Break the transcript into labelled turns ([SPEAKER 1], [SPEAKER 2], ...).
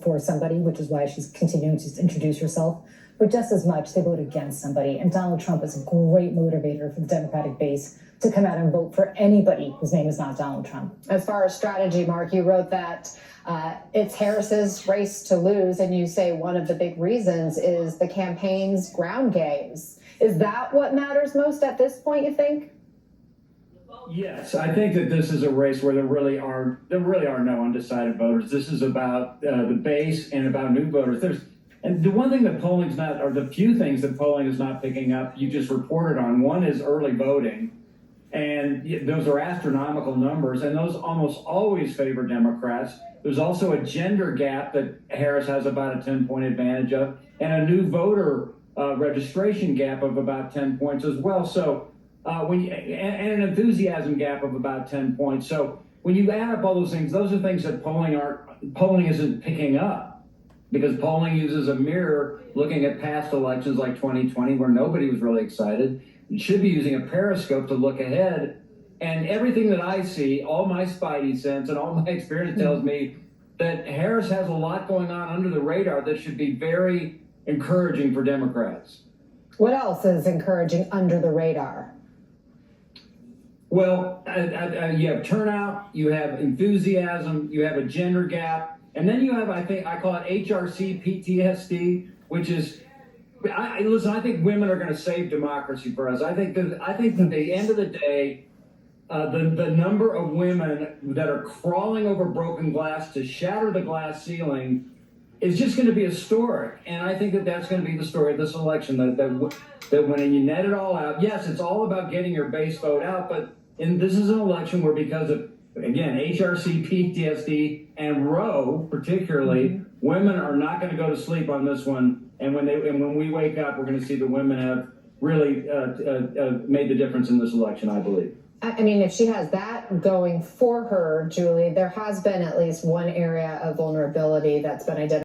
[SPEAKER 1] for somebody, which is why she's continuing to introduce herself. But just as much, they vote against somebody. And Donald Trump is a great motivator for the Democratic base to come out and vote for anybody whose name is not Donald Trump.
[SPEAKER 2] As far as strategy, Mark, you wrote that it's Harris's race to lose, and you say one of the big reasons is the campaign's ground games. Is that what matters most at this point, you think?
[SPEAKER 3] Yes, I think that this is a race where there really are no undecided voters. This is about the base and about new voters. And the one thing that polling's not, or the few things that polling is not picking up, you just reported on. One is early voting, and those are astronomical numbers, and those almost always favor Democrats. There's also a gender gap that Harris has about a 10-point advantage of, and a new voter registration gap of about 10 points as well. So and an enthusiasm gap of about 10 points. So when you add up all those are things that polling isn't picking up, because polling uses a mirror looking at past elections like 2020 where nobody was really excited. It should be using a periscope to look ahead. And everything that I see, all my spidey sense and all my experience tells me that Harris has a lot going on under the radar that should be very encouraging for Democrats.
[SPEAKER 2] What else is encouraging under the radar?
[SPEAKER 3] Well, you have turnout, you have enthusiasm, you have a gender gap, and then you have, I call it HRC PTSD, which is, listen, I think women are going to save democracy for us. I think that at the end of the day, the number of women that are crawling over broken glass to shatter the glass ceiling is just going to be historic. And I think that that's going to be the story of this election, that when you net it all out, yes, it's all about getting your base vote out, but this is an election where, because of, again, HRC, PTSD, and Roe particularly, women are not going to go to sleep on this one. And when we wake up, we're going to see the women have really made the difference in this election, I believe.
[SPEAKER 2] I mean, if she has that going for her, Julie, there has been at least one area of vulnerability that's been identified.